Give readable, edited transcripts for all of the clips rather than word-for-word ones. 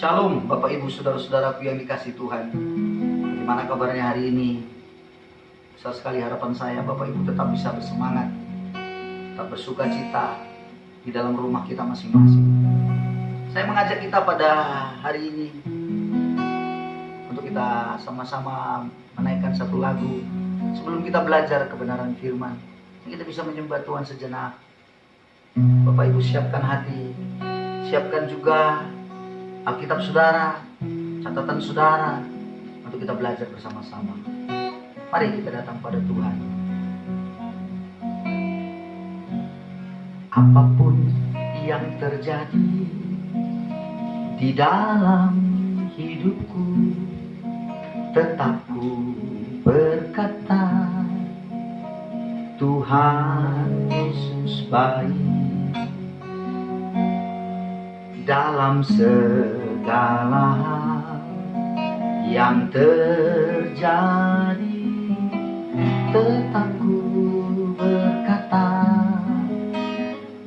Shalom Bapak Ibu Saudara-saudaraku yang dikasihi Tuhan. Bagaimana kabarnya hari ini? Besar sekali harapan saya Bapak Ibu tetap bisa bersemangat, tetap bersuka cita di dalam rumah kita masing-masing. Saya mengajak kita pada hari ini untuk kita sama-sama menaikkan satu lagu sebelum kita belajar kebenaran firman. Kita bisa menyembah Tuhan sejenak. Bapak Ibu siapkan hati, siapkan juga Alkitab saudara, catatan saudara, untuk kita belajar bersama-sama. Mari kita datang pada Tuhan. Apapun yang terjadi di dalam hidupku, tetap ku berkata, Tuhan Yesus baik. Dalam segala hal yang terjadi, tetap ku berkata,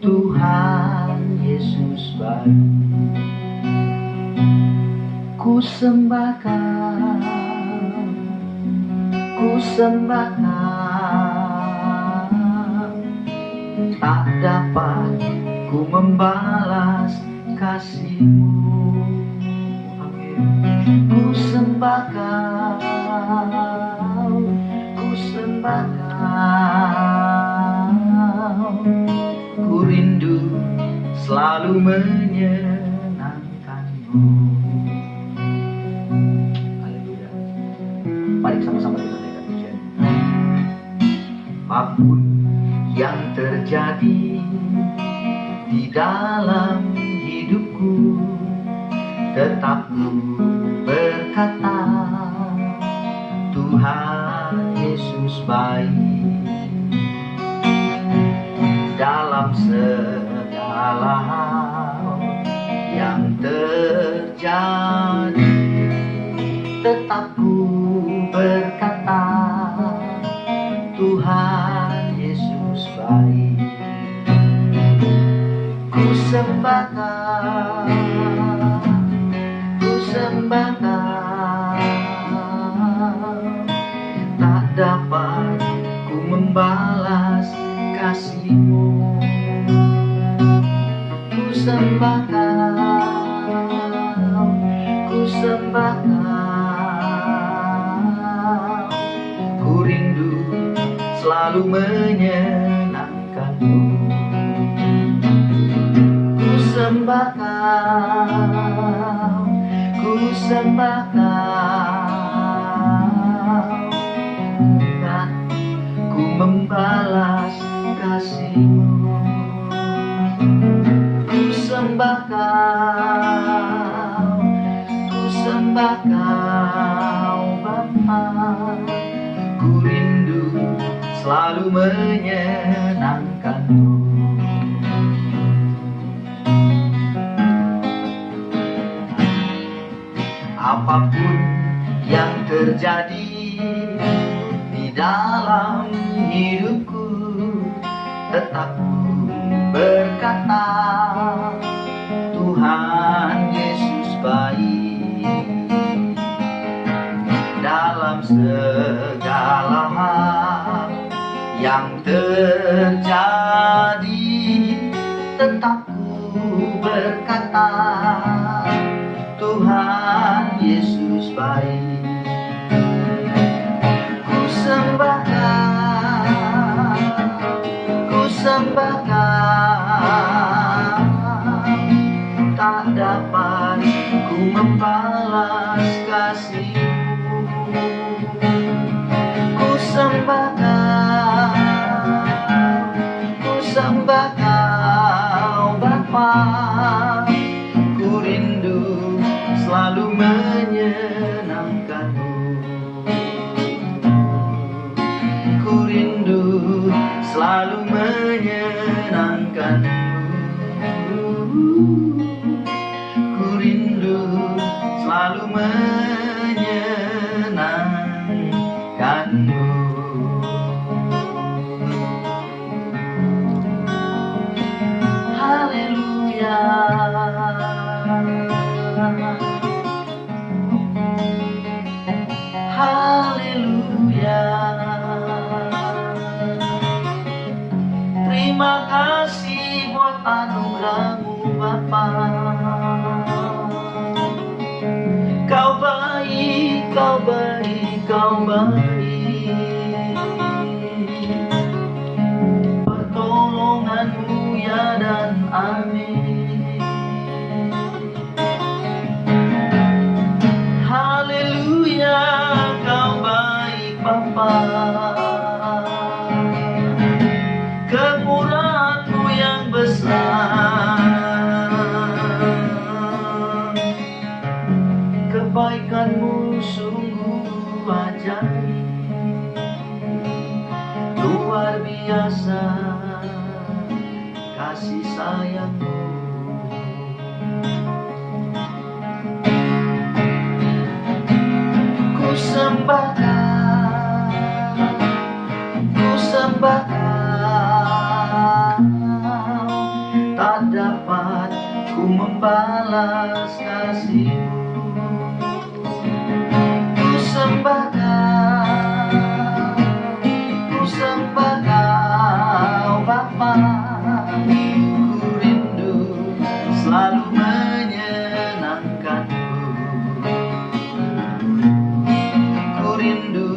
Tuhan Yesus baik. Ku sembahkan, tak dapat ku membalas kasih-Mu. Amin. Ku sembahkan, ku rindu selalu menyenangkan-Mu. Haleluya. Mari sama-sama kita naikkan pujian. Apapun yang terjadi di dalam hidupku, tetap ku berkata, Tuhan Yesus baik. Dalam segala hal yang terjadi, tetap ku berkata, Tuhan Yesus baik. Ku sembahkan, tak dapat ku membalas kasih-Mu. Ku sembahkan, ku rindu selalu menyenangkan-Mu. Ku sembahkan, dan ku membalas kasih-Mu. Ku sembahkan Bapa, ku rindu selalu menyenangkan-Mu. Apapun yang terjadi di dalam hidupku, tetap ku berkata, Tuhan Yesus baik. Dalam segala hal yang terjadi, tetap ku berkata, Tuhan Yesus baik. Ku sembahkan, tak dapat ku membalas kasih-Mu. Ku sembahkan Bapa, ku rindu selalu menyenangkan-Mu. Ku rindu selalu menyenangkan-Mu. Ku rindu selalu menyenangkan-Mu. Haleluya. Terima kasih buat anugerah-Mu Bapa. Kau baik, Kau baik, Kau baik. Pertolongan-Mu ya dan amin. Haleluya, Kau baik Bapa. Kemurahan-Mu yang besar, kebaikan-Mu sungguh ajaib, luar biasa kasih sayang-Mu. Ku sembah Kau, tak dapat ku membalas kasih-Mu. Ku sembah Kau Bapa. Ku rindu selalu menyenangkan-Mu. Ku rindu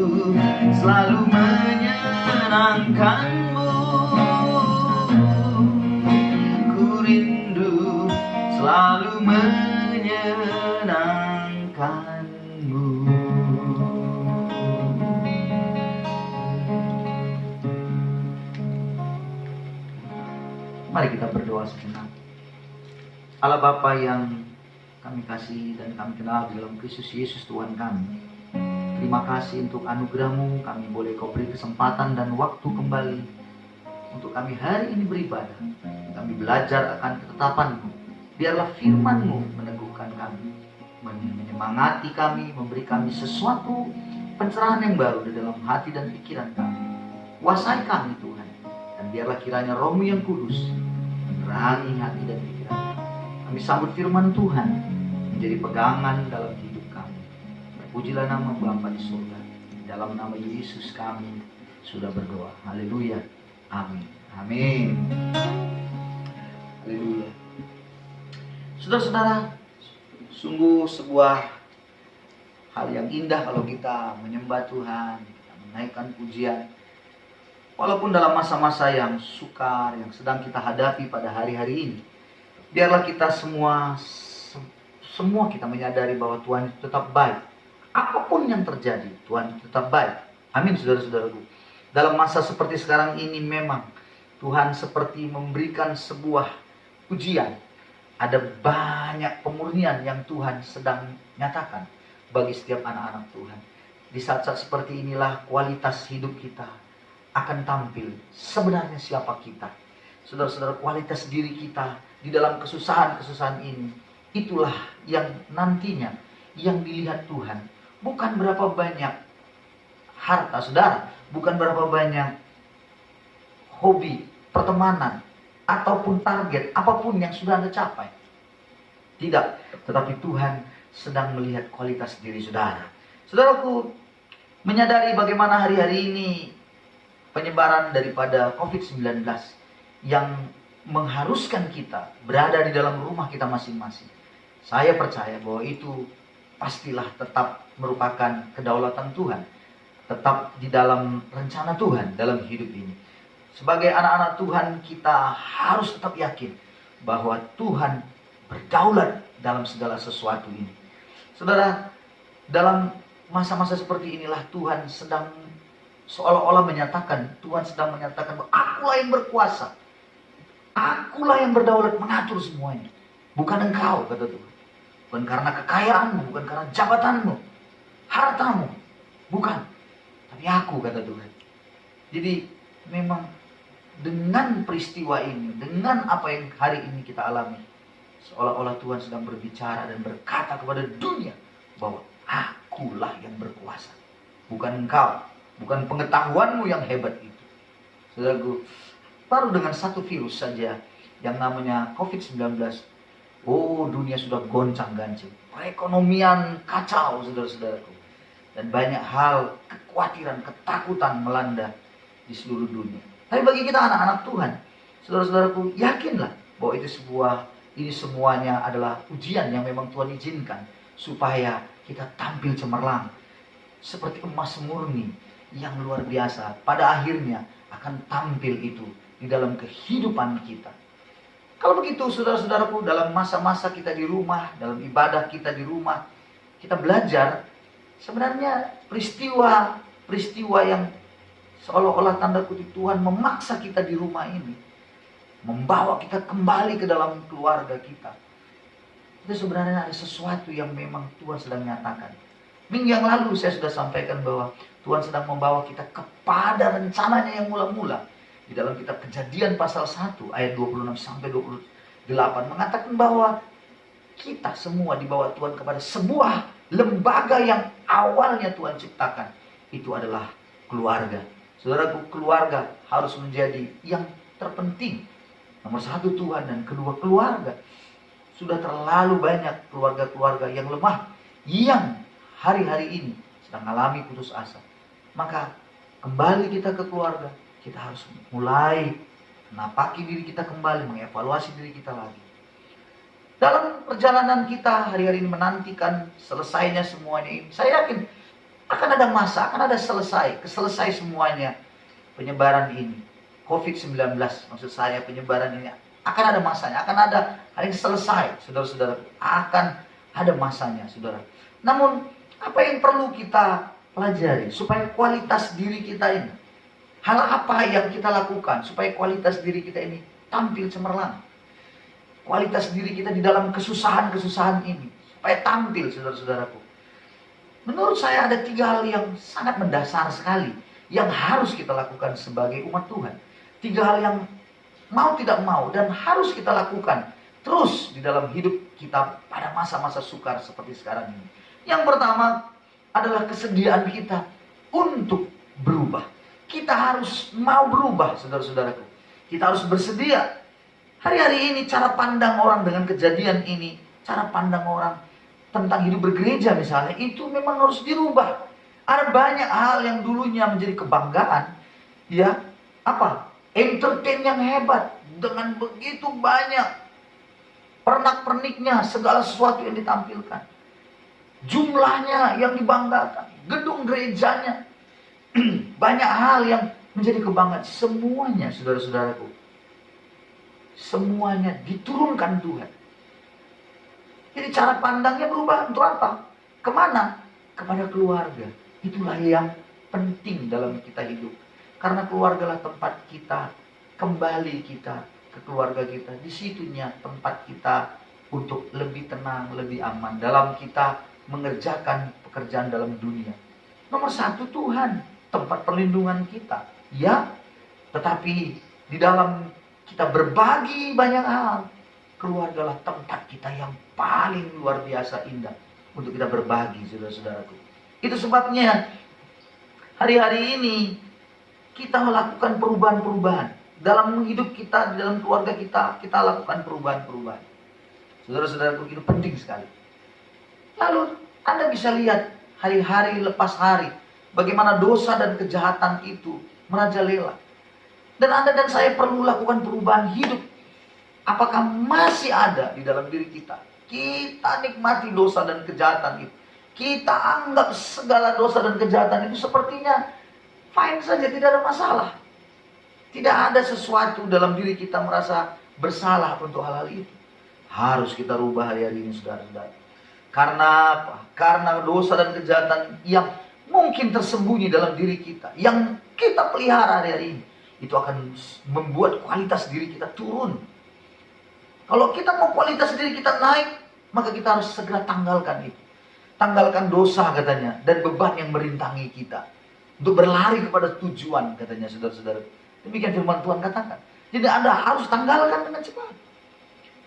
selalu menyenangkan-Mu. Ku rindu selalu menyenangkan-Mu. Mari kita berdoa sejenak. Allah Bapa yang kami kasih dan kami kenal di dalam Kristus Yesus Tuhan kami, terima kasih untuk anugerah-Mu. Kami boleh Kau beri kesempatan dan waktu kembali untuk kami hari ini beribadah. Kami belajar akan ketetapan-Mu. Biarlah firman-Mu meneguhkan kami, menyemangati kami, memberi kami sesuatu pencerahan yang baru di dalam hati dan pikiran kami. Kuasai kami Tuhan, dan biarlah kiranya Roh-Mu yang kudus menerangi hati dan pikiran kami. Kami sambut firman Tuhan menjadi pegangan dalam hidup kami. Terpujilah nama Bapa di surga. Dalam nama Yesus kami sudah berdoa. Haleluya. Amin. Amin. Haleluya. Saudara-saudara, sungguh sebuah hal yang indah kalau kita menyembah Tuhan, kita menaikkan pujian. Walaupun dalam masa-masa yang sukar, yang sedang kita hadapi pada hari-hari ini, biarlah kita semua kita menyadari bahwa Tuhan tetap baik. Apapun yang terjadi, Tuhan tetap baik. Amin, saudara-saudaraku. Dalam masa seperti sekarang ini memang Tuhan seperti memberikan sebuah ujian. Ada banyak pemurnian yang Tuhan sedang nyatakan bagi setiap anak-anak Tuhan. Di saat-saat seperti inilah kualitas hidup kita akan tampil. Sebenarnya siapa kita? Saudara-saudara, kualitas diri kita di dalam kesusahan-kesusahan ini, itulah yang nantinya yang dilihat Tuhan. Bukan berapa banyak harta saudara, bukan berapa banyak hobi, pertemanan, ataupun target, apapun yang sudah Anda capai. Tidak, tetapi Tuhan sedang melihat kualitas diri saudara. Saudaraku, menyadari bagaimana hari-hari ini penyebaran daripada COVID-19 yang mengharuskan kita berada di dalam rumah kita masing-masing. Saya percaya bahwa itu pastilah tetap merupakan kedaulatan Tuhan, tetap di dalam rencana Tuhan dalam hidup ini. Sebagai anak-anak Tuhan, kita harus tetap yakin bahwa Tuhan berdaulat dalam segala sesuatu ini. Saudara, dalam masa-masa seperti inilah Tuhan sedang seolah-olah menyatakan, Tuhan sedang menyatakan bahwa akulah yang berkuasa, akulah yang berdaulat mengatur semuanya. Bukan engkau, kata Tuhan. Bukan karena kekayaanmu, bukan karena jabatanmu, hartamu, bukan. Tapi aku, kata Tuhan. Jadi memang dengan peristiwa ini, dengan apa yang hari ini kita alami, seolah-olah Tuhan sedang berbicara dan berkata kepada dunia bahwa akulah yang berkuasa, bukan engkau, bukan pengetahuanmu yang hebat itu. Saudaraku, baru dengan satu virus saja yang namanya COVID-19, Oh, dunia sudah goncang-ganjing. Perekonomian kacau, saudara-saudaraku. Dan banyak hal, kekhawatiran, ketakutan melanda di seluruh dunia. Tapi bagi kita anak-anak Tuhan, saudara-saudaraku, yakinlah bahwa ini semuanya adalah ujian yang memang Tuhan izinkan supaya kita tampil cemerlang seperti emas murni yang luar biasa. Pada akhirnya akan tampil itu di dalam kehidupan kita. Kalau begitu, saudara-saudaraku, dalam masa-masa kita di rumah, dalam ibadah kita di rumah, kita belajar sebenarnya peristiwa yang seolah-olah tanda kutip Tuhan memaksa kita di rumah ini, membawa kita kembali ke dalam keluarga kita. Itu sebenarnya ada sesuatu yang memang Tuhan sedang nyatakan. Minggu yang lalu saya sudah sampaikan bahwa Tuhan sedang membawa kita kepada rencananya yang mula-mula. Di dalam kitab Kejadian pasal 1 ayat 26 sampai 28 mengatakan bahwa kita semua dibawa Tuhan kepada sebuah lembaga yang awalnya Tuhan ciptakan. Itu adalah keluarga. Saudaraku, keluarga harus menjadi yang terpenting. Nomor satu Tuhan, dan kedua keluarga. Sudah terlalu banyak keluarga-keluarga yang lemah, yang hari-hari ini sedang mengalami putus asa. Maka kembali kita ke keluarga. Kita harus mulai menapaki diri kita kembali, mengevaluasi diri kita lagi. Dalam perjalanan kita hari-hari ini menantikan selesainya semuanya ini, saya yakin akan ada masa, akan ada keselesai semuanya penyebaran ini. COVID-19, maksud saya penyebaran ini akan ada masanya, akan ada hal yang selesai, saudara-saudara. Akan ada masanya, saudara. Namun, apa yang perlu kita pelajari supaya kualitas diri kita ini, hal apa yang kita lakukan supaya kualitas diri kita ini tampil cemerlang? Kualitas diri kita di dalam kesusahan-kesusahan ini supaya tampil, saudara-saudaraku. Menurut saya ada 3 hal yang sangat mendasar sekali yang harus kita lakukan sebagai umat Tuhan. 3 hal yang mau tidak mau dan harus kita lakukan terus di dalam hidup kita pada masa-masa sukar seperti sekarang ini. Yang pertama adalah kesediaan kita untuk berubah. Kita harus mau berubah, saudara-saudaraku. Kita harus bersedia. Hari-hari ini cara pandang orang dengan kejadian ini, cara pandang orang tentang hidup bergereja misalnya, itu memang harus dirubah. Ada banyak hal yang dulunya menjadi kebanggaan, ya, entertain yang hebat, dengan begitu banyak pernak-perniknya, segala sesuatu yang ditampilkan. Jumlahnya yang dibanggakan, gedung gerejanya, banyak hal yang menjadi kebanggaan. Semuanya, saudara-saudaraku, semuanya diturunkan Tuhan. Jadi cara pandangnya berubah untuk apa? Kemana? Kepada keluarga. Itulah yang penting dalam kita hidup. Karena keluargalah tempat kita, kembali kita ke keluarga kita. Disitunya tempat kita untuk lebih tenang, lebih aman dalam kita mengerjakan pekerjaan dalam dunia. Nomor 1 Tuhan, tempat perlindungan kita. Ya, tetapi di dalam kita berbagi banyak hal, keluargalah tempat kita yang paling luar biasa indah untuk kita berbagi, saudara-saudaraku. Itu sebabnya hari-hari ini kita melakukan perubahan-perubahan. Dalam hidup kita, di dalam keluarga kita, kita lakukan perubahan-perubahan. Saudara-saudaraku, itu penting sekali. Lalu Anda bisa lihat hari-hari lepas hari, bagaimana dosa dan kejahatan itu merajalela. Dan Anda dan saya perlu lakukan perubahan hidup. Apakah masih ada di dalam diri kita? Kita nikmati dosa dan kejahatan itu. Kita anggap segala dosa dan kejahatan itu sepertinya fine saja, tidak ada masalah. Tidak ada sesuatu dalam diri kita merasa bersalah untuk hal-hal itu. Harus kita rubah hari-hari ini, saudara-saudara. Karena apa? Karena dosa dan kejahatan yang mungkin tersembunyi dalam diri kita, yang kita pelihara hari-hari ini, itu akan membuat kualitas diri kita turun. Kalau kita mau kualitas diri kita naik, maka kita harus segera tanggalkan itu. Tanggalkan dosa, katanya, dan beban yang merintangi kita. Untuk berlari kepada tujuan, katanya, saudara-saudara. Demikian firman Tuhan katakan. Jadi Anda harus tanggalkan dengan cepat.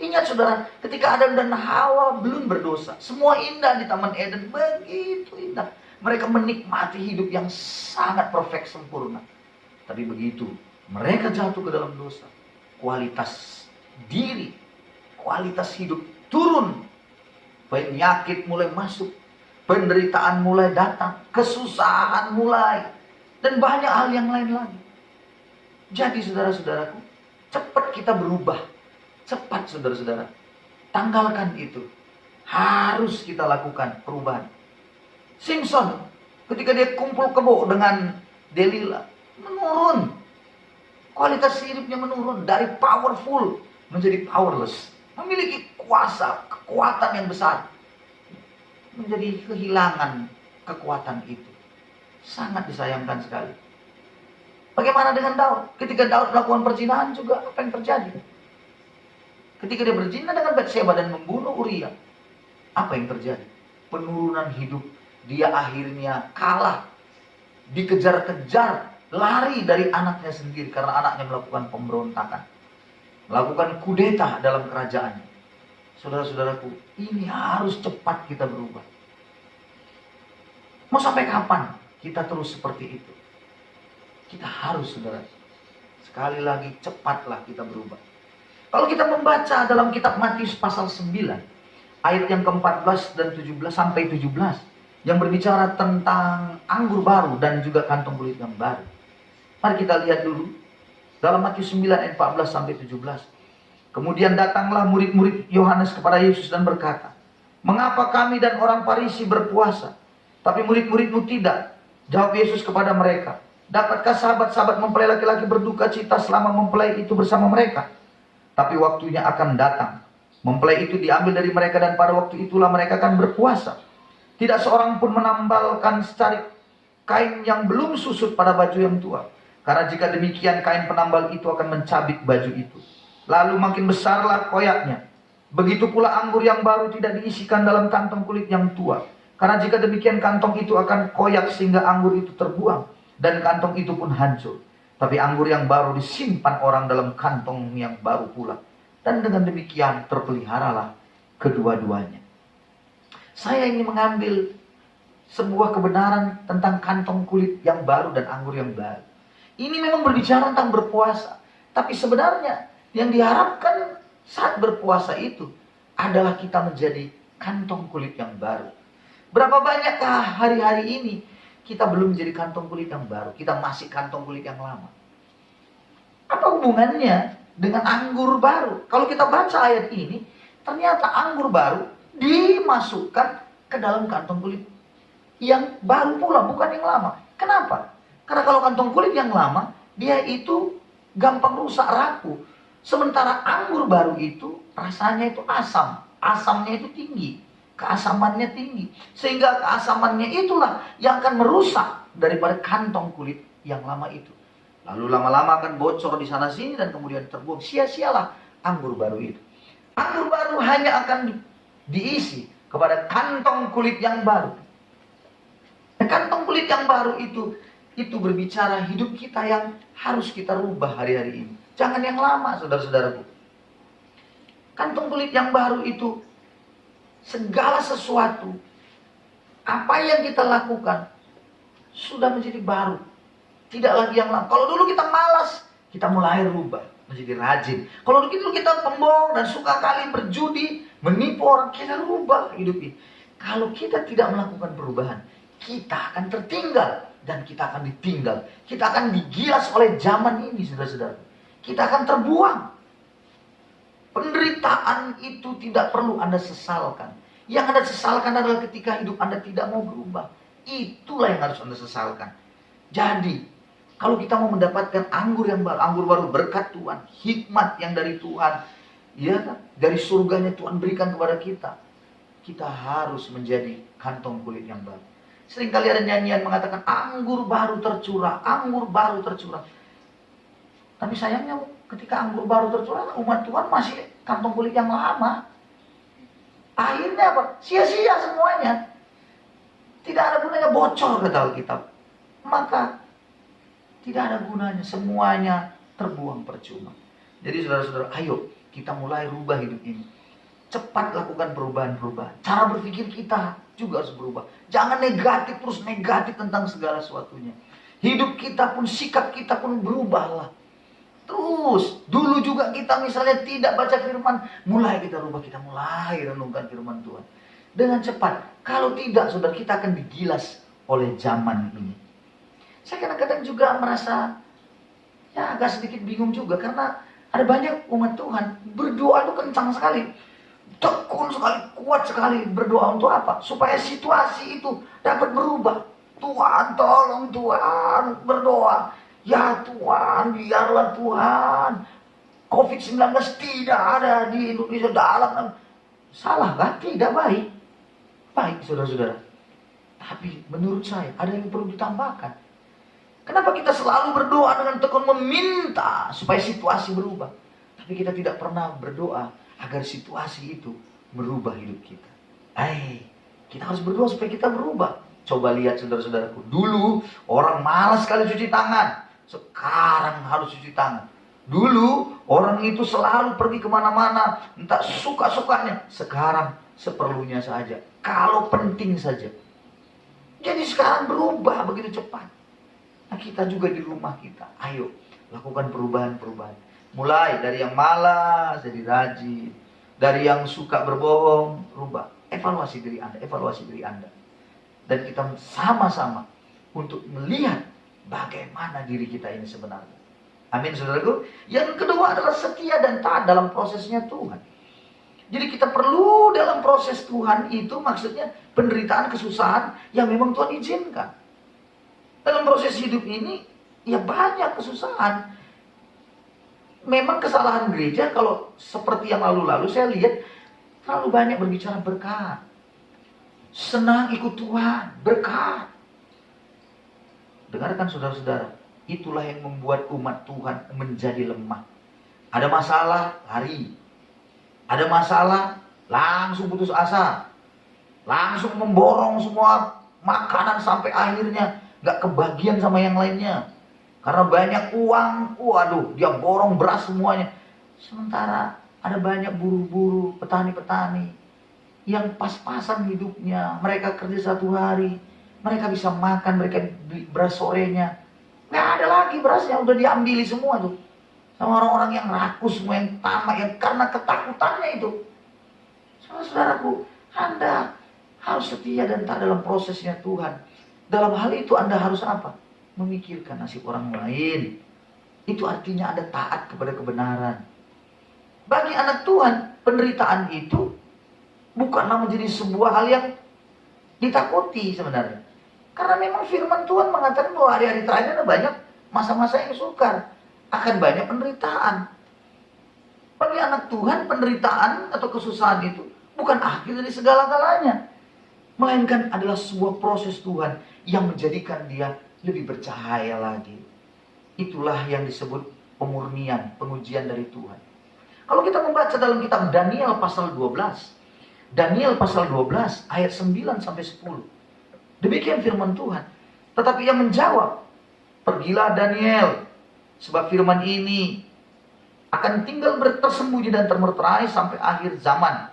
Ingat, saudara, ketika Adam dan Hawa belum berdosa, semua indah di Taman Eden, begitu indah. Mereka menikmati hidup yang sangat perfect, sempurna. Tapi begitu mereka jatuh ke dalam dosa, kualitas diri, kualitas hidup turun, penyakit mulai masuk, penderitaan mulai datang, kesusahan mulai, dan banyak hal yang lain lagi. Jadi saudara-saudaraku, cepat kita berubah. Cepat saudara-saudara. Tanggalkan itu. Harus kita lakukan perubahan. Simpson, ketika dia kumpul kebo dengan Delila, menurun. Kualitas hidupnya menurun. Dari powerful menjadi powerless. Memiliki kuasa, kekuatan yang besar. Menjadi kehilangan kekuatan itu. Sangat disayangkan sekali. Bagaimana dengan Daud? Ketika Daud melakukan perzinahan juga, apa yang terjadi? Ketika dia berzina dengan Batseba dan membunuh Uria, apa yang terjadi? Penurunan hidup. Dia akhirnya kalah, dikejar-kejar, lari dari anaknya sendiri karena anaknya melakukan pemberontakan, melakukan kudeta dalam kerajaannya. Saudara-saudaraku, ini harus cepat kita berubah. Mau sampai kapan kita terus seperti itu? Kita harus, saudara, sekali lagi cepatlah kita berubah. Kalau kita membaca dalam kitab Matius pasal 9, ayat yang ke-14 dan 17 sampai 17, yang berbicara tentang anggur baru dan juga kantong kulit yang baru. Mari kita lihat dulu dalam Matius 9 ayat 14 sampai 17. Kemudian datanglah murid-murid Yohanes kepada Yesus dan berkata, "Mengapa kami dan orang Farisi berpuasa, tapi murid-muridmu tidak?" Jawab Yesus kepada mereka, "Dapatkah sahabat-sahabat mempelai laki-laki berduka cita selama mempelai itu bersama mereka? Tapi waktunya akan datang, mempelai itu diambil dari mereka dan pada waktu itulah mereka akan berpuasa. Tidak seorang pun menambalkan secarik kain yang belum susut pada baju yang tua. Karena jika demikian kain penambal itu akan mencabik baju itu. Lalu makin besarlah koyaknya. Begitu pula anggur yang baru tidak diisikan dalam kantong kulit yang tua. Karena jika demikian kantong itu akan koyak sehingga anggur itu terbuang. Dan kantong itu pun hancur. Tapi anggur yang baru disimpan orang dalam kantong yang baru pula. Dan dengan demikian terpeliharalah kedua-duanya." Saya ingin mengambil sebuah kebenaran tentang kantong kulit yang baru dan anggur yang baru. Ini memang berbicara tentang berpuasa. Tapi sebenarnya yang diharapkan saat berpuasa itu adalah kita menjadi kantong kulit yang baru. Berapa banyakkah hari-hari ini kita belum menjadi kantong kulit yang baru? Kita masih kantong kulit yang lama. Apa hubungannya dengan anggur baru? Kalau kita baca ayat ini, ternyata anggur baru dimasukkan ke dalam kantong kulit yang baru pula, bukan yang lama. Kenapa? Karena kalau kantong kulit yang lama, dia itu gampang rusak, rapuh. Sementara anggur baru itu rasanya itu asam. Asamnya itu tinggi. Keasamannya tinggi. Sehingga keasamannya itulah yang akan merusak daripada kantong kulit yang lama itu. Lalu lama-lama akan bocor di sana sini dan kemudian terbuang. Sia-sialah anggur baru itu. Anggur baru hanya akan diisi kepada kantong kulit yang baru. Kantong kulit yang baru itu berbicara hidup kita yang harus kita rubah hari-hari ini. Jangan yang lama, saudara-saudaraku. Kantong kulit yang baru itu segala sesuatu, apa yang kita lakukan sudah menjadi baru. Tidak lagi yang lama. Kalau dulu kita malas, kita mulai rubah menjadi rajin. Kalau dulu kita pembohong dan suka kali berjudi, menipu orang, kita rubah hidup ini. Kalau kita tidak melakukan perubahan, kita akan tertinggal dan kita akan ditinggal. Kita akan digilas oleh zaman ini, saudara-saudara. Kita akan terbuang. Penderitaan itu tidak perlu Anda sesalkan. Yang Anda sesalkan adalah ketika hidup Anda tidak mau berubah. Itulah yang harus Anda sesalkan. Jadi, kalau kita mau mendapatkan anggur baru berkat Tuhan, hikmat yang dari Tuhan, ya kan? Dari surganya Tuhan berikan kepada kita. Kita harus menjadi kantong kulit yang baru. Seringkali ada nyanyian mengatakan anggur baru tercurah, anggur baru tercurah. Tapi sayangnya ketika anggur baru tercurah, umat Tuhan masih kantong kulit yang lama. Akhirnya apa? Sia-sia semuanya. Tidak ada gunanya, bocor kata Alkitab. Maka tidak ada gunanya, semuanya terbuang percuma. Jadi saudara-saudara, ayo kita mulai rubah hidup ini. Cepat lakukan perubahan-perubahan. Cara berpikir kita juga harus berubah. Jangan negatif, terus negatif tentang segala sesuatunya. Hidup kita pun, sikap kita pun berubahlah. Terus, dulu juga kita misalnya tidak baca firman, mulai kita rubah, kita mulai renungkan firman Tuhan. Dengan cepat. Kalau tidak, saudara, kita akan digilas oleh zaman ini. Saya kadang-kadang juga merasa, ya agak sedikit bingung juga. Karena ada banyak umat Tuhan, berdoa itu kencang sekali. Tekun sekali, kuat sekali berdoa untuk apa? Supaya situasi itu dapat berubah. Tuhan, tolong Tuhan, berdoa. Ya Tuhan, biarlah Tuhan COVID-19 tidak ada di Indonesia dalam. Salah kan? Tidak baik. Baik saudara-saudara. Tapi menurut saya ada yang perlu ditambahkan. Kenapa kita selalu berdoa dengan tekun meminta supaya situasi berubah? Tapi kita tidak pernah berdoa agar situasi itu merubah hidup kita. Kita harus berdoa supaya kita berubah. Coba lihat saudara-saudaraku. Dulu orang malas sekali cuci tangan. Sekarang harus cuci tangan. Dulu orang itu selalu pergi kemana-mana, entah suka-sukanya. Sekarang seperlunya saja, kalau penting saja. Jadi sekarang berubah begitu cepat. Nah, kita juga di rumah kita, ayo lakukan perubahan-perubahan. Mulai dari yang malas jadi rajin, dari yang suka berbohong, rubah. Evaluasi diri Anda. Dan kita sama-sama untuk melihat bagaimana diri kita ini sebenarnya. Amin saudaraku. Yang kedua adalah setia dan taat dalam prosesnya Tuhan. Jadi kita perlu dalam proses Tuhan itu maksudnya penderitaan, kesusahan yang memang Tuhan izinkan. Dalam proses hidup ini ya banyak kesusahan. Memang kesalahan gereja kalau seperti yang lalu-lalu saya lihat terlalu banyak berbicara berkat. Senang ikut Tuhan, berkat. Dengarkan saudara-saudara, itulah yang membuat umat Tuhan menjadi lemah. Ada masalah, lari. Ada masalah, langsung putus asa. Langsung memborong semua makanan sampai akhirnya gak kebagian sama yang lainnya. Karena banyak uang, waduh, dia borong beras semuanya. Sementara ada banyak buruh-buruh, petani-petani yang pas-pasan hidupnya. Mereka kerja 1 hari, mereka bisa makan, mereka beli beras sorenya. Nggak ada lagi berasnya, udah diambil semua tuh. Sama orang-orang yang rakus, semua yang tamak, yang karena ketakutannya itu. Saudara-saudaraku, Anda harus setia dan taat dalam prosesnya Tuhan. Dalam hal itu Anda harus apa? Memikirkan nasib orang lain. Itu artinya Anda taat kepada kebenaran. Bagi anak Tuhan, penderitaan itu bukanlah menjadi sebuah hal yang ditakuti sebenarnya. Karena memang firman Tuhan mengatakan bahwa hari-hari terakhir ada banyak masa-masa yang sukar. Akan banyak penderitaan. Bagi anak Tuhan, penderitaan atau kesusahan itu bukan akhir dari segala-galanya. Melainkan adalah sebuah proses Tuhan yang menjadikan dia lebih bercahaya lagi. Itulah yang disebut pemurnian, pengujian dari Tuhan. Kalau kita membaca dalam kitab Daniel pasal 12. Daniel pasal 12 ayat 9 sampai 10. Demikian firman Tuhan. Tetapi ia menjawab, pergilah Daniel, sebab firman ini akan tinggal tersembunyi dan termeterai sampai akhir zaman.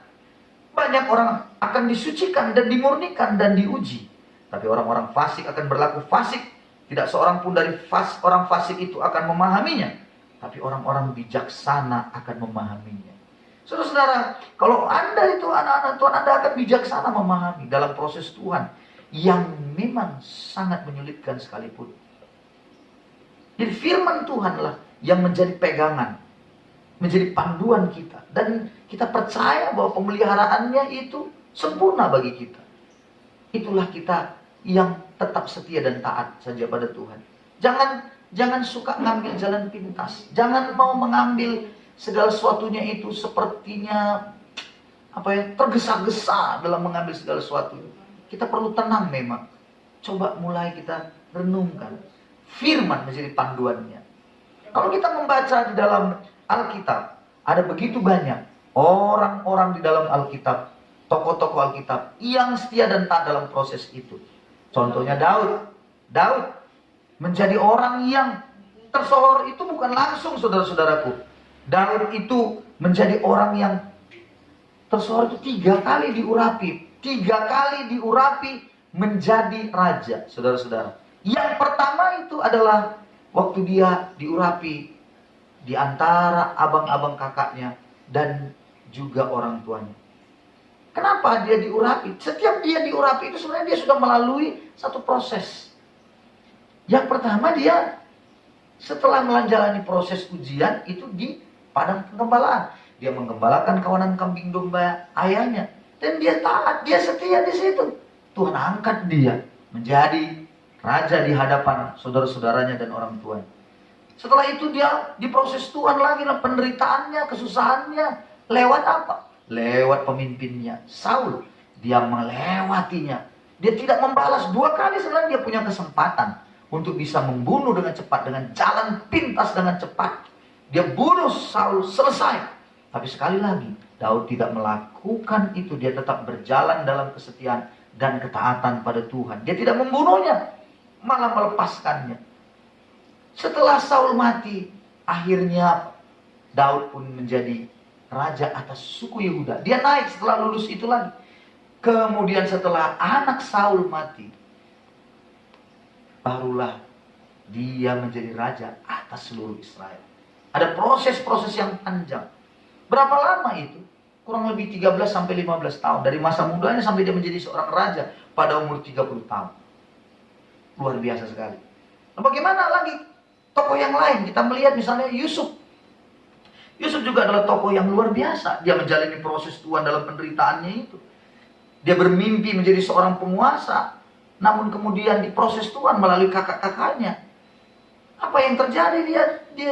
Banyak orang akan disucikan dan dimurnikan dan diuji. Tapi orang-orang fasik akan berlaku fasik. Tidak seorang pun dari orang fasik itu akan memahaminya. Tapi orang-orang bijaksana akan memahaminya. Saudara-saudara, kalau Anda itu anak-anak Tuhan, Anda akan bijaksana memahami dalam proses Tuhan yang memang sangat menyulitkan sekalipun. Jadi firman Tuhanlah yang menjadi pegangan, menjadi panduan kita. Dan kita percaya bahwa pemeliharaannya itu sempurna bagi kita. Itulah kita yang tetap setia dan taat saja pada Tuhan. Jangan suka ngambil jalan pintas. Jangan mau mengambil segala sesuatunya itu sepertinya tergesa-gesa dalam mengambil segala sesuatu. Kita perlu tenang memang. Coba mulai kita renungkan. Firman menjadi panduannya. Kalau kita membaca di dalam Alkitab, ada begitu banyak orang-orang di dalam Alkitab, tokoh-tokoh Alkitab yang setia dan taat dalam proses itu. Contohnya Daud. Daud menjadi orang yang tersohor itu bukan langsung, saudara-saudaraku. Daud itu menjadi orang yang tersohor itu 3 kali diurapi. 3 kali diurapi menjadi raja, saudara-saudara. Yang pertama itu adalah waktu dia diurapi di antara abang-abang kakaknya dan juga orang tuanya. Kenapa dia diurapi? Setiap dia diurapi itu sebenarnya dia sudah melalui satu proses. Yang pertama, dia setelah menjalani proses ujian itu di padang pengembalaan. Dia menggembalakan kawanan kambing domba ayahnya. Dan dia taat, dia setia di situ. Tuhan angkat dia menjadi raja di hadapan saudara-saudaranya dan orang tuanya. Setelah itu dia diproses Tuhan lagi dalam penderitaannya, kesusahannya. Lewat apa? Lewat pemimpinnya, Saul. Dia melewatinya. Dia tidak membalas. 2 kali sebenarnya dia punya kesempatan untuk bisa membunuh dengan cepat, dengan jalan pintas dengan cepat. Dia bunuh Saul, selesai. Tapi sekali lagi, Daud tidak melakukan itu. Dia tetap berjalan dalam kesetiaan dan ketaatan pada Tuhan. Dia tidak membunuhnya, malah melepaskannya. Setelah Saul mati, akhirnya Daud pun menjadi raja atas suku Yehuda. Dia naik setelah lulus itu lagi. Kemudian setelah anak Saul mati, barulah dia menjadi raja atas seluruh Israel. Ada proses-proses yang panjang. Berapa lama itu? Kurang lebih 13-15 tahun. Dari masa mudanya sampai dia menjadi seorang raja pada umur 30 tahun. Luar biasa sekali. Nah, bagaimana lagi tokoh yang lain? Kita melihat misalnya Yusuf. Yusuf juga adalah tokoh yang luar biasa. Dia menjalani proses Tuhan dalam penderitaannya itu. Dia bermimpi menjadi seorang penguasa. Namun kemudian diproses Tuhan melalui kakak-kakaknya. Apa yang terjadi? Dia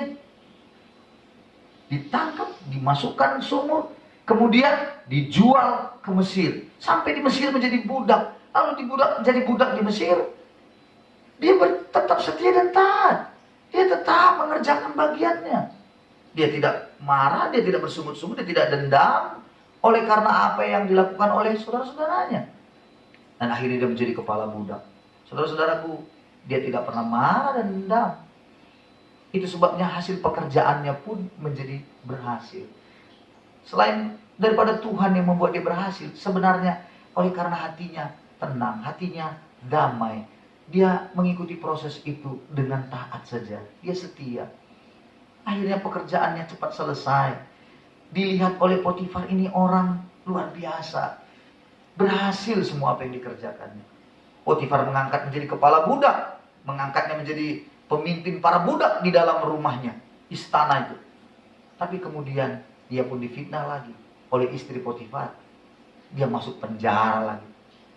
ditangkap, dimasukkan sumur, kemudian dijual ke Mesir. Sampai di Mesir menjadi budak. Lalu menjadi budak di Mesir. Dia tetap setia dan taat. Dia tetap mengerjakan bagiannya. Dia tidak marah, dia tidak bersungut-sungut, dia tidak dendam oleh karena apa yang dilakukan oleh saudara-saudaranya. Dan akhirnya dia menjadi kepala budak. Saudara-saudaraku, dia tidak pernah marah dan dendam. Itu sebabnya hasil pekerjaannya pun menjadi berhasil. Selain daripada Tuhan yang membuat dia berhasil, sebenarnya oleh karena hatinya tenang, hatinya damai. Dia mengikuti proses itu dengan taat saja. Dia setia. Akhirnya pekerjaannya cepat selesai. Dilihat oleh Potifar, ini orang luar biasa. Berhasil semua apa yang dikerjakannya. Potifar mengangkat menjadi kepala budak. Mengangkatnya menjadi pemimpin para budak di dalam rumahnya. Istana itu. Tapi kemudian dia pun difitnah lagi oleh istri Potifar. Dia masuk penjara lagi.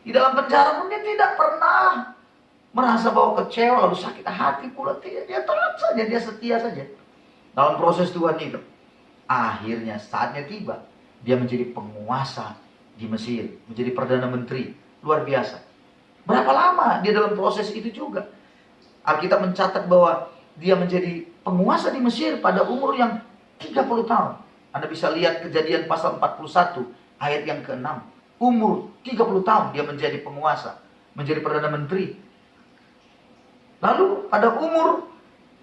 Di dalam penjara pun dia tidak pernah merasa bahwa kecewa lalu sakit hati pula. Dia taat saja, dia setia saja. Dalam proses Tuhan itu, akhirnya saatnya tiba. Dia menjadi penguasa di Mesir, menjadi Perdana Menteri. Luar biasa. Berapa lama dia dalam proses itu juga? Alkitab mencatat bahwa dia menjadi penguasa di Mesir pada umur yang 30 tahun. Anda bisa lihat Kejadian pasal 41 ayat yang ke-6. Umur 30 tahun dia menjadi penguasa, menjadi Perdana Menteri. Lalu pada umur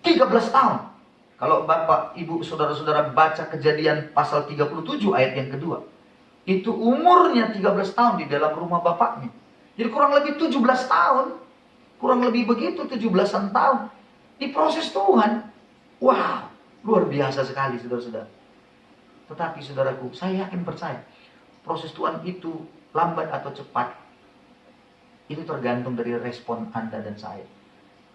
13 tahun, kalau Bapak, Ibu, Saudara-saudara baca Kejadian pasal 37 ayat yang kedua, itu umurnya 13 tahun di dalam rumah bapaknya. Jadi kurang lebih 17 tahun. Kurang lebih begitu, 17-an tahun. Di proses Tuhan. Wow, luar biasa sekali saudara-saudara. Tetapi saudaraku, saya yakin percaya. Proses Tuhan itu lambat atau cepat. Itu tergantung dari respon Anda dan saya.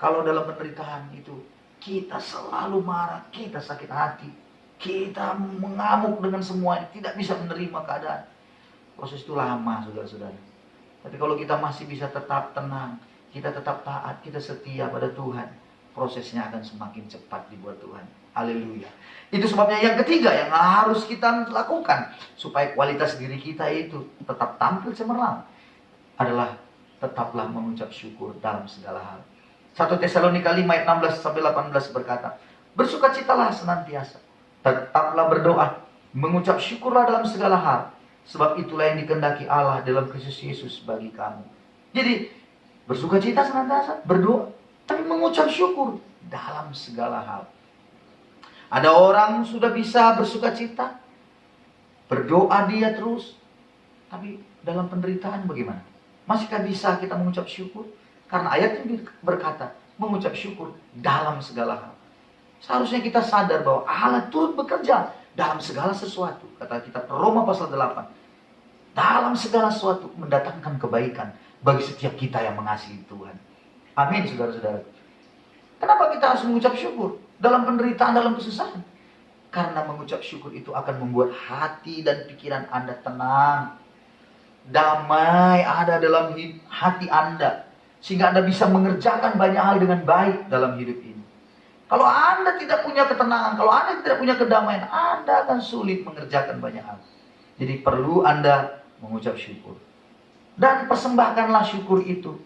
Kalau dalam penderitaan itu, kita selalu marah, kita sakit hati, kita mengamuk dengan semuanya, tidak bisa menerima keadaan. Proses itu lama, saudara-saudara. Tapi kalau kita masih bisa tetap tenang, kita tetap taat, kita setia pada Tuhan, prosesnya akan semakin cepat dibuat Tuhan. Haleluya. Itu sebabnya yang ketiga yang harus kita lakukan supaya kualitas diri kita itu tetap tampil cemerlang adalah tetaplah mengucap syukur dalam segala hal. 1 Tesalonika 5 ayat 16-18 berkata, bersukacitalah senantiasa, tetaplah berdoa, mengucap syukurlah dalam segala hal, sebab itulah yang dikehendaki Allah dalam Kristus Yesus bagi kamu. Jadi bersukacita senantiasa, berdoa, tapi mengucap syukur dalam segala hal. Ada orang sudah bisa bersukacita, berdoa dia terus, tapi dalam penderitaan bagaimana? Masihkah bisa kita mengucap syukur? Karena ayat ini berkata, mengucap syukur dalam segala hal. Seharusnya kita sadar bahwa Allah turut bekerja dalam segala sesuatu. Kata kitab Roma pasal 8. Dalam segala sesuatu mendatangkan kebaikan bagi setiap kita yang mengasihi Tuhan. Amin, saudara-saudara. Kenapa kita harus mengucap syukur dalam penderitaan, dalam kesusahan? Karena mengucap syukur itu akan membuat hati dan pikiran Anda tenang. Damai ada dalam hati Anda. Sehingga Anda bisa mengerjakan banyak hal dengan baik dalam hidup ini. Kalau Anda tidak punya ketenangan, kalau Anda tidak punya kedamaian, Anda akan sulit mengerjakan banyak hal. Jadi perlu Anda mengucap syukur. Dan persembahkanlah syukur itu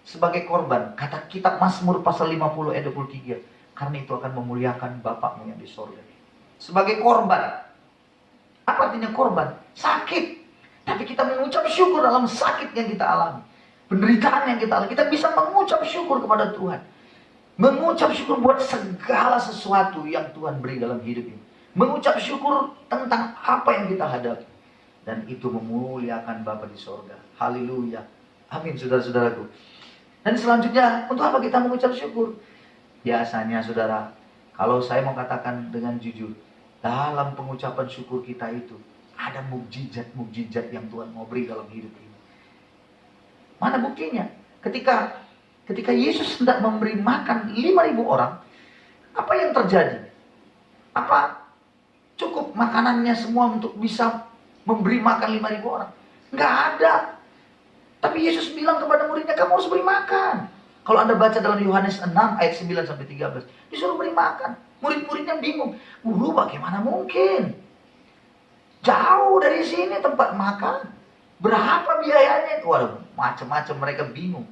sebagai korban. Kata kitab Mazmur pasal 50 ayat 23. Karena itu akan memuliakan Bapakmu yang di sorga. Sebagai korban. Apa artinya korban? Sakit. Tapi kita mengucap syukur dalam sakit yang kita alami. Penderitaan yang kita alami. Kita bisa mengucap syukur kepada Tuhan. Mengucap syukur buat segala sesuatu yang Tuhan beri dalam hidup ini. Mengucap syukur tentang apa yang kita hadapi. Dan itu memuliakan Bapa di sorga. Haleluya. Amin, saudara-saudaraku. Dan selanjutnya, untuk apa kita mengucap syukur? Biasanya, saudara, kalau saya mau katakan dengan jujur, dalam pengucapan syukur kita itu, ada mukjizat-mukjizat yang Tuhan mau beri dalam hidup ini. Mana buktinya? Ketika Yesus hendak memberi makan 5.000 orang, apa yang terjadi? Apa cukup makanannya semua untuk bisa memberi makan 5.000 orang? Nggak ada. Tapi Yesus bilang kepada muridnya, kamu harus beri makan. Kalau Anda baca dalam Yohanes 6 ayat 9-13, disuruh beri makan. Murid-muridnya bingung. Guru, bagaimana mungkin? Jauh dari sini tempat makan. Berapa biayanya? Waduh, macam-macam, mereka bingung.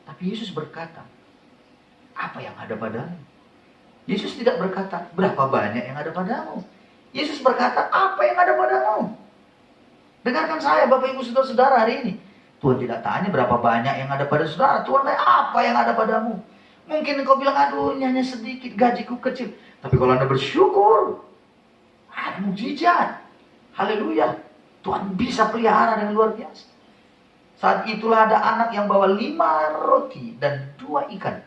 Tapi Yesus berkata, apa yang ada padamu? Yesus tidak berkata, berapa banyak yang ada padamu? Yesus berkata, apa yang ada padamu? Dengarkan saya, Bapak Ibu Saudara-saudara, hari ini. Tuhan tidak tanya berapa banyak yang ada pada saudara. Tuhan tanya, apa yang ada padamu? Mungkin engkau bilang, aduh, hanya sedikit, gajiku kecil. Tapi kalau Anda bersyukur, ada mukjizat. Haleluya. Tuhan bisa pelihara dengan luar biasa. Saat itulah ada anak yang bawa 5 roti dan 2 ikan.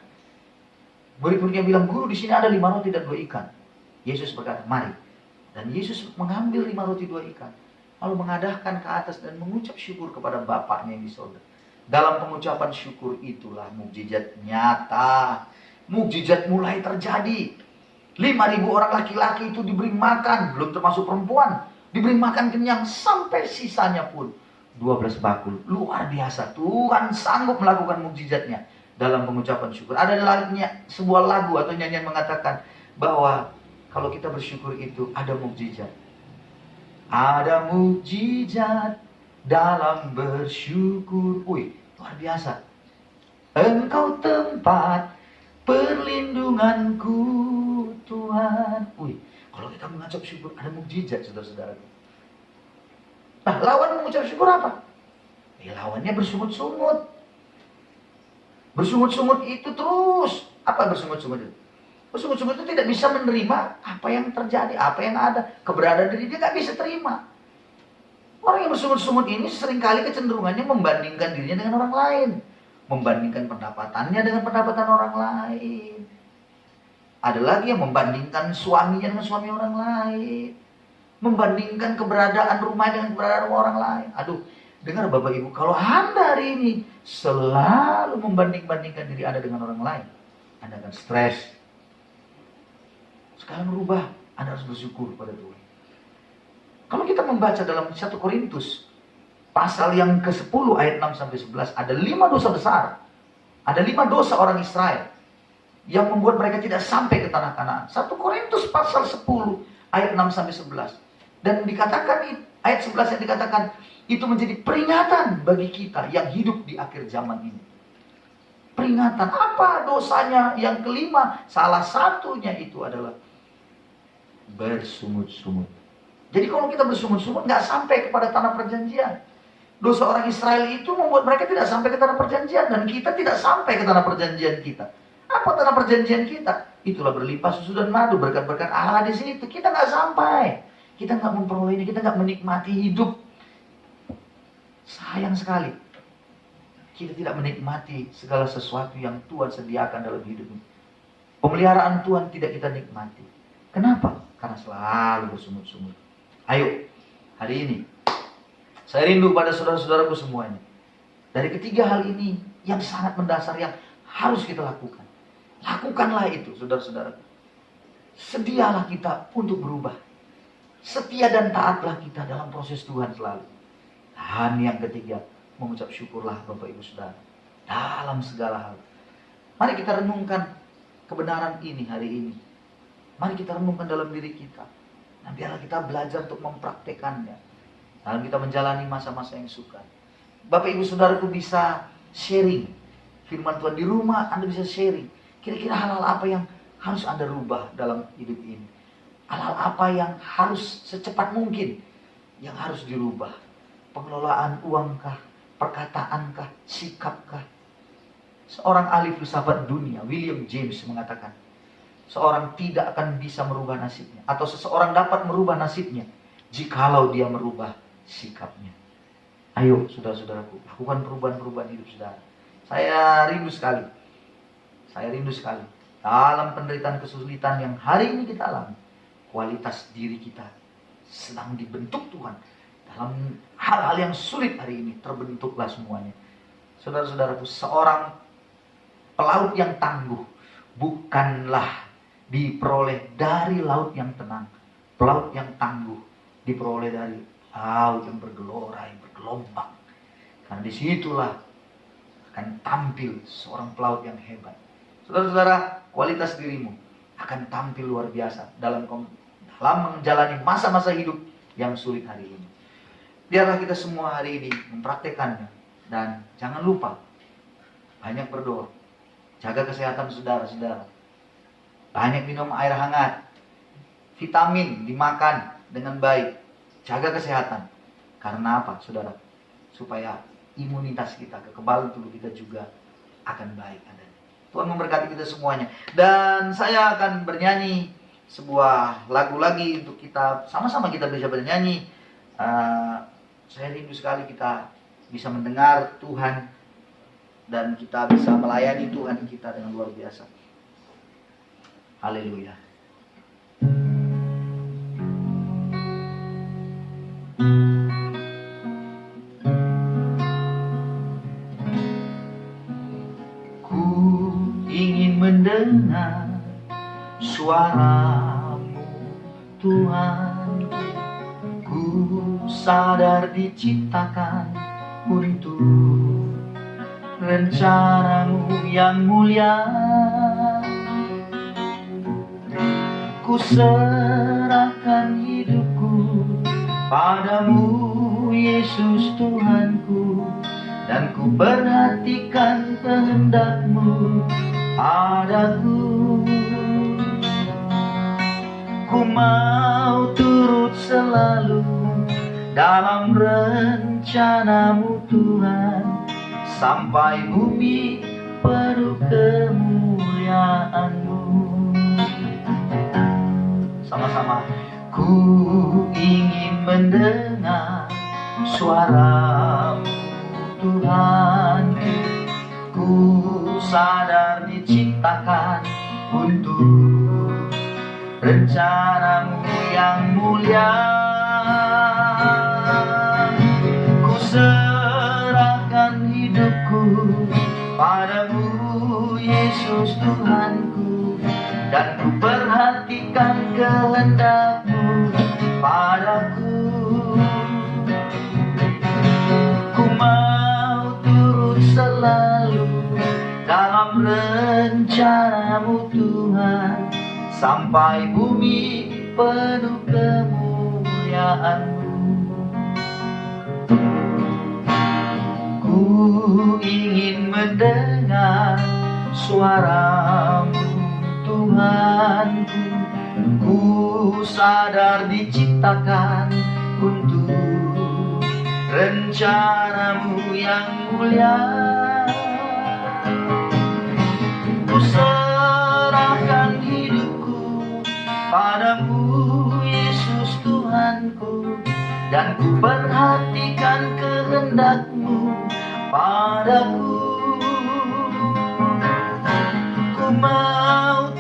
Murid-muridnya bilang, guru, di sini ada 5 roti dan 2 ikan. Yesus berkata, mari. Dan Yesus mengambil 5 roti 2 ikan. Lalu mengadahkan ke atas dan mengucap syukur kepada Bapaknya yang di surga. Dalam pengucapan syukur itulah mukjizat nyata. Mukjizat mulai terjadi. 5.000 orang laki-laki itu diberi makan, belum termasuk perempuan. Diberi makan kenyang sampai sisanya pun 12 bakul. Luar biasa. Tuhan sanggup melakukan mukjizatnya dalam pengucapan syukur. Ada sebuah lagu atau nyanyian mengatakan bahwa kalau kita bersyukur itu ada mukjizat. Ada mukjizat dalam bersyukur. Wih, luar biasa. Engkau tempat perlindunganku, Tuhan. Wih, kalau kita mengucap syukur ada mukjizat, saudara-saudara. Nah, lawan mengucap syukur apa? Lawannya bersungut-sungut. Bersungut-sungut itu terus. Apa bersungut-sungut itu? Bersungut-sungut itu tidak bisa menerima apa yang terjadi, apa yang ada. Keberadaan diri dia nggak bisa terima. Orang yang bersungut-sungut ini seringkali kecenderungannya membandingkan dirinya dengan orang lain. Membandingkan pendapatannya dengan pendapatan orang lain. Ada lagi yang membandingkan suaminya dengan suami orang lain. Membandingkan keberadaan rumah dengan keberadaan orang lain. Aduh, dengar Bapak Ibu, kalau Anda hari ini selalu membanding-bandingkan diri Anda dengan orang lain, Anda akan stres. Sekarang berubah, Anda harus bersyukur pada Tuhan. Kalau kita membaca dalam 1 Korintus, pasal yang ke-10 ayat 6-11, ada 5 dosa besar. Ada 5 dosa orang Israel yang membuat mereka tidak sampai ke tanah Kanaan. 1 Korintus pasal 10 ayat 6-11. Dan dikatakan, ayat 11 yang dikatakan, itu menjadi peringatan bagi kita yang hidup di akhir zaman ini. Peringatan, apa dosanya? Yang kelima, salah satunya itu adalah bersungut-sungut. Jadi kalau kita bersungut-sungut, nggak sampai kepada tanah perjanjian. Dosa orang Israel itu membuat mereka tidak sampai ke tanah perjanjian. Dan kita tidak sampai ke tanah perjanjian kita. Apa tanah perjanjian kita? Itulah berlimpah susu dan madu, berkat-berkat Allah di sini. Kita nggak sampai. Kita nggak memperolehnya, kita nggak menikmati hidup. Sayang sekali. Kita tidak menikmati segala sesuatu yang Tuhan sediakan dalam hidup ini. Pemeliharaan Tuhan tidak kita nikmati. Kenapa? Karena selalu bersungut-sungut. Ayo, hari ini saya rindu pada saudara-saudaraku semuanya. Dari ketiga hal ini yang sangat mendasar yang harus kita lakukan. Lakukanlah itu, saudara-saudaraku. Sedialah kita untuk berubah. Setia dan taatlah kita dalam proses Tuhan selalu. Dan yang ketiga, mengucap syukurlah Bapak Ibu Saudara dalam segala hal. Mari kita renungkan kebenaran ini hari ini. Mari kita renungkan dalam diri kita. Nah, biarlah kita belajar untuk mempraktekannya dalam kita menjalani masa-masa yang sukar. Bapak Ibu Saudaraku bisa sharing firman Tuhan di rumah. Anda bisa sharing kira-kira hal-hal apa yang harus Anda rubah dalam hidup ini. Hal-hal apa yang harus secepat mungkin yang harus dirubah. Pengelolaan uangkah, perkataankah, sikapkah. Seorang ahli filsafat dunia, William James, mengatakan seorang tidak akan bisa merubah nasibnya, atau seseorang dapat merubah nasibnya jikalau dia merubah sikapnya. Ayo saudara-saudaraku, lakukan perubahan-perubahan hidup saudara. Saya rindu sekali dalam penderitaan kesulitan yang hari ini kita alami, kualitas diri kita sedang dibentuk Tuhan. Dalam hal-hal yang sulit hari ini terbentuklah semuanya. Saudara-saudaraku, seorang pelaut yang tangguh bukanlah diperoleh dari laut yang tenang. Pelaut yang tangguh diperoleh dari laut yang bergelora, yang bergelombang. Karena disitulah akan tampil seorang pelaut yang hebat. Saudara-saudara, kualitas dirimu akan tampil luar biasa dalam menjalani masa-masa hidup yang sulit hari ini. Biarlah kita semua hari ini mempraktekannya. Dan jangan lupa, banyak berdoa. Jaga kesehatan saudara-saudara. Banyak minum air hangat. Vitamin dimakan dengan baik. Jaga kesehatan. Karena apa, saudara? Supaya imunitas kita, kekebalan tubuh kita juga akan baik adanya. Tuhan memberkati kita semuanya. Dan saya akan bernyanyi sebuah lagu lagi untuk kita, sama-sama kita bisa bernyanyi. Saya rindu sekali kita bisa mendengar Tuhan dan kita bisa melayani Tuhan kita dengan luar biasa. Haleluya. Ku ingin mendengar suaramu Tuhan. Ku sadar diciptakan untuk rencanamu yang mulia. Ku serahkan hidupku padamu Yesus Tuhanku, dan ku perhatikan kehendak-Mu padaku. Ku mau turut selalu dalam rencana-Mu Tuhan, sampai bumi penuh kemuliaan-Mu. Sama-sama. Ku ingin mendengar suara-Mu Tuhan. Ku sadar diciptakan untuk rencana-Mu yang mulia. Ku serahkan hidupku padamu Yesus Tuhanku, dan ku perhatikan kehendak-Mu padaku. Ku mau turut selalu dalam rencana-Mu Tuhan, sampai bumi penuh kemuliaan-Mu. Ku ingin mendengar suara-Mu Tuhanku. Ku sadar diciptakan untuk rencana-Mu yang mulia. Ku serahkan hidupku padamu Yesus Tuhanku, dan ku perhatikan kehendak-Mu padaku. Ku mau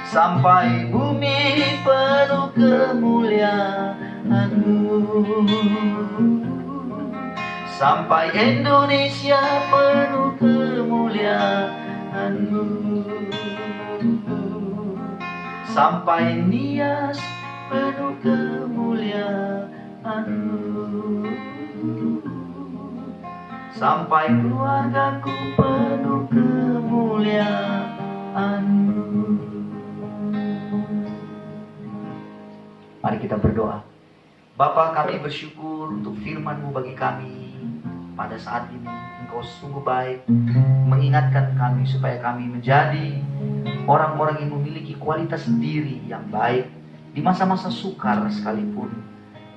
sampai bumi penuh kemuliaan-Mu, sampai Indonesia penuh kemuliaan-Mu, sampai Nias penuh kemuliaan-Mu, sampai keluargaku penuh kemuliaan-Mu. Mari kita berdoa. Bapa, kami bersyukur untuk firman-Mu bagi kami pada saat ini. Engkau sungguh baik mengingatkan kami supaya kami menjadi orang-orang yang memiliki kualitas diri yang baik di masa-masa sukar sekalipun.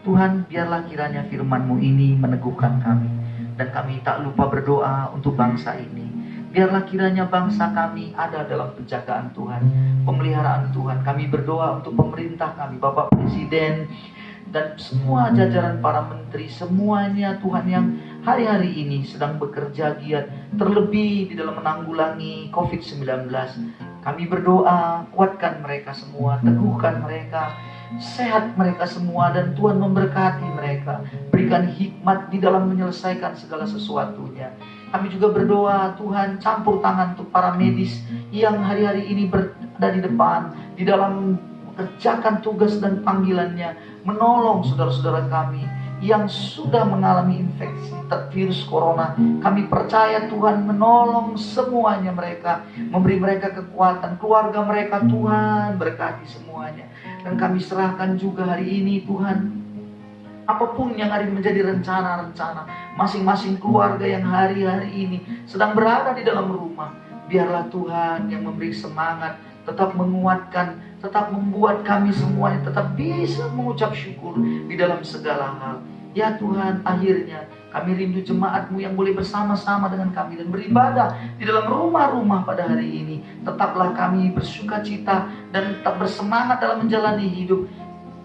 Tuhan, biarlah kiranya firman-Mu ini meneguhkan kami, dan kami tak lupa berdoa untuk bangsa ini. Biarlah kiranya bangsa kami ada dalam penjagaan Tuhan, pemeliharaan Tuhan. Kami berdoa untuk pemerintah kami, Bapak Presiden, dan semua jajaran para menteri, semuanya Tuhan yang hari-hari ini sedang bekerja giat, terlebih di dalam menanggulangi COVID-19. Kami berdoa, kuatkan mereka semua, teguhkan mereka, sehat mereka semua, dan Tuhan memberkati mereka. Berikan hikmat di dalam menyelesaikan segala sesuatunya. Kami juga berdoa, Tuhan, campur tangan untuk para medis yang hari-hari ini berada di depan, di dalam mengerjakan tugas dan panggilannya, menolong saudara-saudara kami yang sudah mengalami infeksi virus corona. Kami percaya Tuhan menolong semuanya mereka, memberi mereka kekuatan, keluarga mereka Tuhan berkati semuanya. Dan kami serahkan juga hari ini Tuhan, apapun yang hari menjadi rencana-rencana masing-masing keluarga yang hari-hari ini sedang berada di dalam rumah, biarlah Tuhan yang memberi semangat, tetap menguatkan, tetap membuat kami semuanya tetap bisa mengucap syukur di dalam segala hal. Ya Tuhan, akhirnya kami rindu jemaat-Mu yang boleh bersama-sama dengan kami dan beribadah di dalam rumah-rumah pada hari ini. Tetaplah kami bersukacita dan tetap bersemangat dalam menjalani hidup.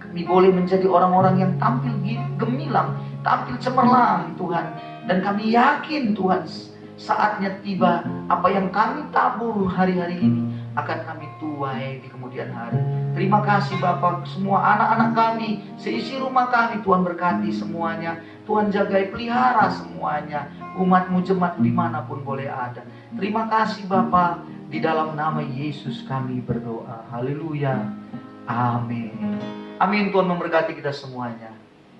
Kami boleh menjadi orang-orang yang tampil gemilang, tampil cemerlang Tuhan. Dan kami yakin Tuhan, saatnya tiba, apa yang kami tabur hari-hari ini akan kami tuai di kemudian hari. Terima kasih Bapak, semua anak-anak kami, seisi rumah kami, Tuhan berkati semuanya. Tuhan jagai pelihara semuanya, umat-Mu jemaat dimanapun boleh ada. Terima kasih Bapak, di dalam nama Yesus kami berdoa. Haleluya. Amin. Amin. Tuhan memberkati kita semuanya.